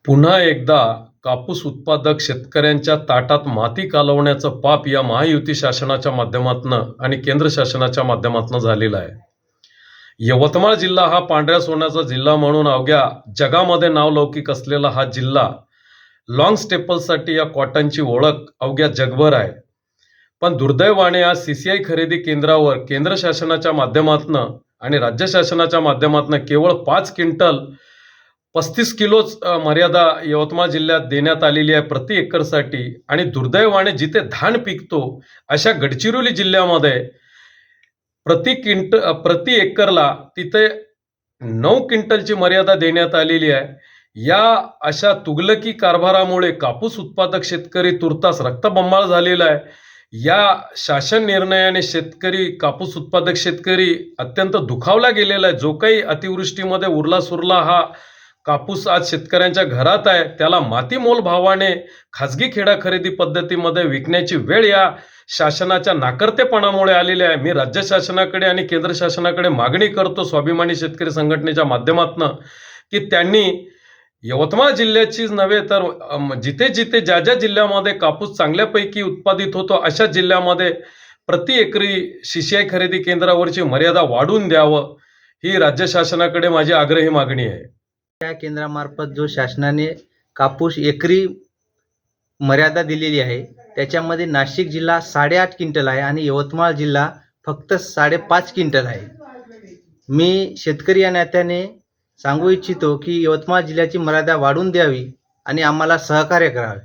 पुन्हा एकदा कापूस उत्पादक शेतकऱ्यांच्या ताटात माती कालवण्याचं पाप या महायुती शासनाच्या माध्यमातून आणि केंद्र शासनाच्या माध्यमातून झालेलं आहे. यवतमाळ जिल्हा हा पांढऱ्या सोन्याचा जिल्हा म्हणून अवघ्या जगामध्ये नावलौकिक असलेला हा जिल्हा लॉंग स्टेपलसाठी या कॉटनची ओळख अवघ्या जगभर आहे. पण दुर्दैवाने आज CCI खरेदी केंद्रावर केंद्र शासनाच्या माध्यमातून आणि राज्य शासनाच्या माध्यमातून केवळ 5 क्विंटल 35 किलोच मर्यादा यवतमाळ जिल्ह्यात देण्यात आलेली आहे प्रति एकरसाठी. आणि दुर्दैवाने जिथे धान पिकतो अशा गडचिरोली जिल्ह्यामध्ये प्रति एकरला तिथे 9 क्विंटलची मर्यादा देण्यात आलेली आहे. या अशा तुगलकी कारभारामुळे कापूस उत्पादक शेतकरी तुर्तास रक्तबंबाळ झालेला आहे. या शासन निर्णयाने कापूस उत्पादक शेतकरी अत्यंत दुखावला गेलेला आहे. जो काही अतिवृष्टीमध्ये उरला सुरला हा कापूस आज शेतकऱ्यांच्या घरात आहे, त्याला मातीमोल भावाने खाजगी खेडा खरेदी पद्धतीमध्ये विकण्याची वेळ या शासनाच्या नाकर्तेपणामुळे आलेली आहे. मी राज्य शासनाकडे आणि केंद्र शासनाकडे मागणी करतो स्वाभिमानी शेतकरी संघटनेच्या माध्यमातून की त्यांनी यवतमाळ जिल्ह्याचीच नव्हे तर जिथे जिथे ज्या ज्या जिल्ह्यामध्ये कापूस चांगल्यापैकी उत्पादित होतो अशा जिल्ह्यामध्ये प्रति एकरी CCI खरेदी केंद्रावरची मर्यादा वाढवून द्यावं, ही राज्य शासनाकडे माझी आग्रही मागणी आहे. या केंद्रामार्फत जो शासनाने कापूस एकरी मर्यादा दिलेली आहे त्याच्यामध्ये नाशिक जिल्हा 8.5 क्विंटल आहे आणि यवतमाळ जिल्हा फक्त 5.5 क्विंटल आहे. मी शेतकरी या नात्याने सांगू इच्छितो की यवतमाळ जिल्ह्याची मर्यादा वाढवून द्यावी आणि आम्हाला सहकार्य करावे.